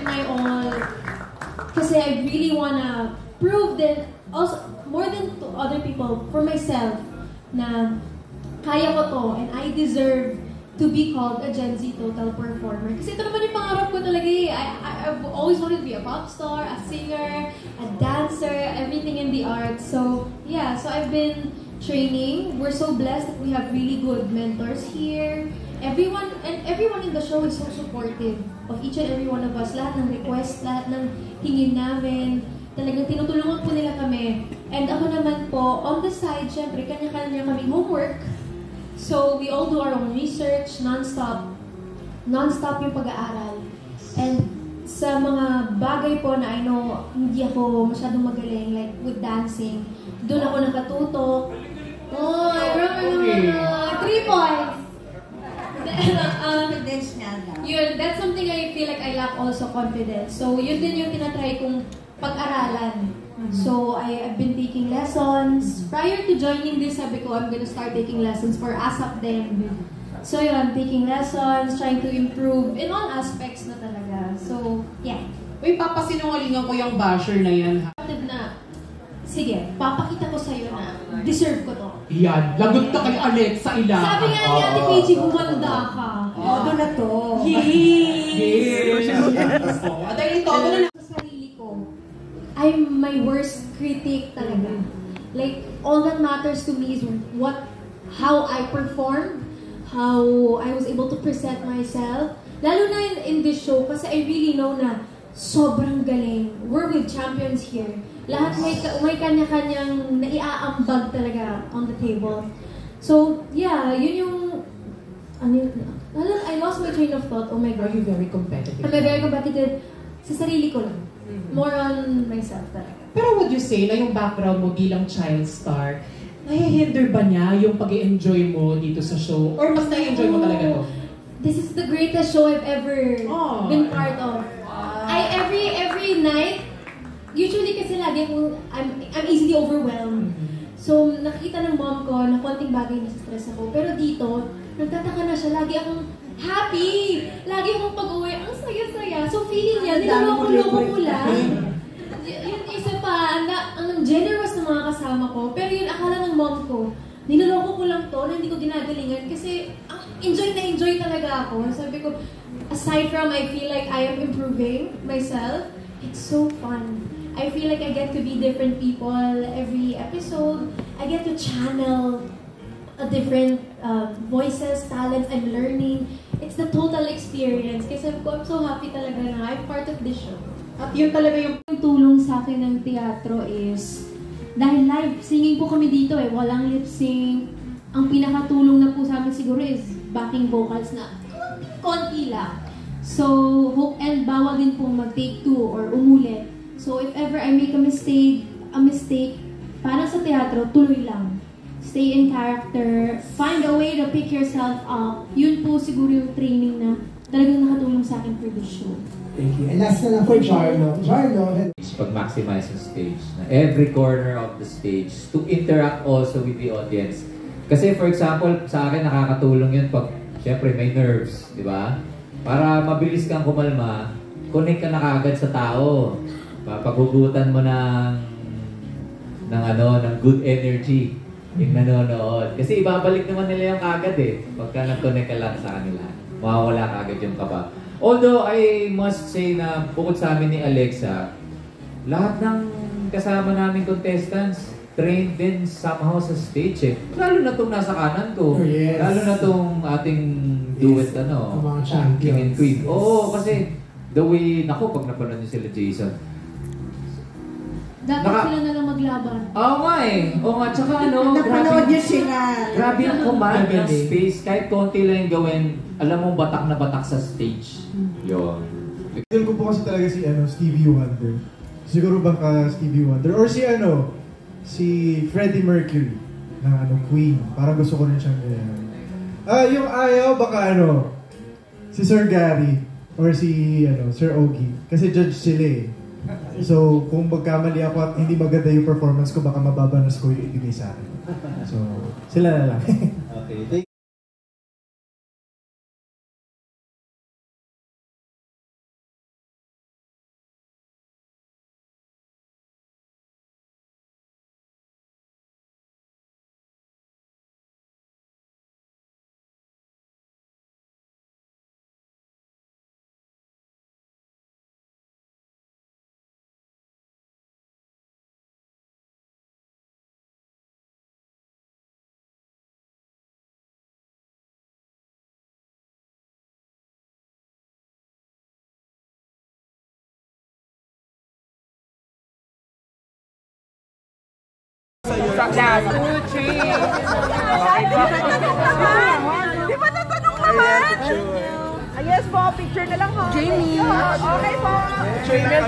my all. Kasi I really wanna prove that, also, more than to other people, for myself, na kaya ko to, and I deserve to be called a Gen Z total performer. Kasi ito naman yung pangarap ko talaga eh. I've always wanted to be a pop star, a singer, a dancer, everything in the arts. So, yeah, so I've been training. We're so blessed that we have really good mentors here. Everyone in the show is so supportive of each and every one of us. Lahat ng request, lahat ng hingin namin. Talagang tinutulungan po nila kami. And ako naman po, on the side, syempre, kanya-kanya kami homework. So, we all do our own research, non-stop. Non-stop yung pag-aaral. And sa mga bagay po na I know hindi ako masyadong magaling, like with dancing, doon ako nakatutok. Oh, I remember 3 points! Confidence nga lang. Yun, that's something I feel like I lack also, confidence. So, yun din yung tinatry kong pag-aralan. So, I've been taking lessons. Prior to joining this, sabi ko, I'm gonna start taking lessons for ASAP din. So, yun, taking lessons, trying to improve in all aspects na talaga. So, yeah. Uy, papasinungalingan ko yung basher na yan. Na, sige, papakita ko sa'yo na deserve ko to. Yan, lagot ka kay Alexa Ila. Sabi nga ni Ate Peachy, gumanda ka. Todo na to. Yes! Dahil ito, ito na Sa sarili ko, I'm my worst critic talaga. Like, all that matters to me is how I performed, how I was able to present myself. Lalo na in this show, kasi I really know na sobrang galing. We're with champions here. Lahat may kanya-kanyang naiaambag talaga on the table. So, yeah, yun yung... I lost my train of thought. Oh my God. Are you very competitive? I'm very competitive sa sarili ko lang. More on myself talaga. Pero would you say na yung background mo bilang child star, nahihinder ba niya yung pag-i-enjoy mo dito sa show? Or mas na-enjoy mo talaga to? This is the greatest show I've ever been part of. Every night, usually kasi lagi I'm easily overwhelmed. So, nakikita ng mom ko na konting bagay na stress ako. Pero dito, nagtataka na siya. Lagi akong happy. Lagi akong pag-uwi. Ang saya-saya. So, feeling niya, niloloko-loko ko lang. Yun isa pa, ang generous ng mga kasama ko. Pero yun, akala ng mom ko, niloloko ko lang to na hindi ko ginagalingan. Kasi, enjoy na enjoy talaga ako. Sabi ko, aside from I feel like I am improving myself, it's so fun. I feel like I get to be different people every episode. I get to channel a different voices, talents I'm learning. It's the total experience. Kasi I'm so happy talaga na I'm part of this show. At yun talaga yung tulong sa akin ng teatro is, dahil live singing po kami dito eh, walang lip sync. Ang pinakatulong na po sa amin siguro is backing vocals na konti lang. So, and bawal din pong mag-take 2 or umulit. So, if ever I make a mistake, para sa teatro, tuloy lang. Stay in character, find a way to pick yourself up. Yun po siguro yung training na talagang nakatulong sa akin for this show. Thank you. And last na lang for Jarlo. Pag-maximize yung stage, na every corner of the stage, to interact also with the audience. Kasi for example, sa akin nakakatulong yun pag, syempre may nerves, di ba? Para mabilis kang kumalma, connect ka na kaagad sa tao. Paghugutan mo ng good energy yung nanonood. Kasi ibabalik naman nila yung kagad eh. Pagka nag-connect ka lang sa kanila, mawawala kagad yung kaba. Although, I must say na bukod sa amin ni Alexa, lahat ng kasama namin contestants, trained din somehow sa stage eh. Lalo na itong nasa kanan ko. Oh, yes. Lalo na itong ating duet, King and Queen. Oo, kasi the way, pag napanood niyo sila Jason, dapat sila na lang maglaban. Oo nga eh. Oo nga, tsaka napanood niyo sila. Grabe ang command ng space. Kahit konti lang yung gawin, alam mo batak na batak sa stage. Yun. Idol ko po kasi talaga si Stevie Wonder. Siguro baka Stevie Wonder. Or si Freddie Mercury ng Queen. Parang gusto ko rin siyang yung ayaw baka si Sir Gary or si Sir Ogie. Kasi judge sila eh. So, kung magkamali ako at hindi maganda yung performance ko, baka mababanas ko yung ibigay sa akin. So, sila na lang. Okay. Last 2, 3. Di ba natanong naman? Yes po, picture na lang ho. Jamie. Okay po.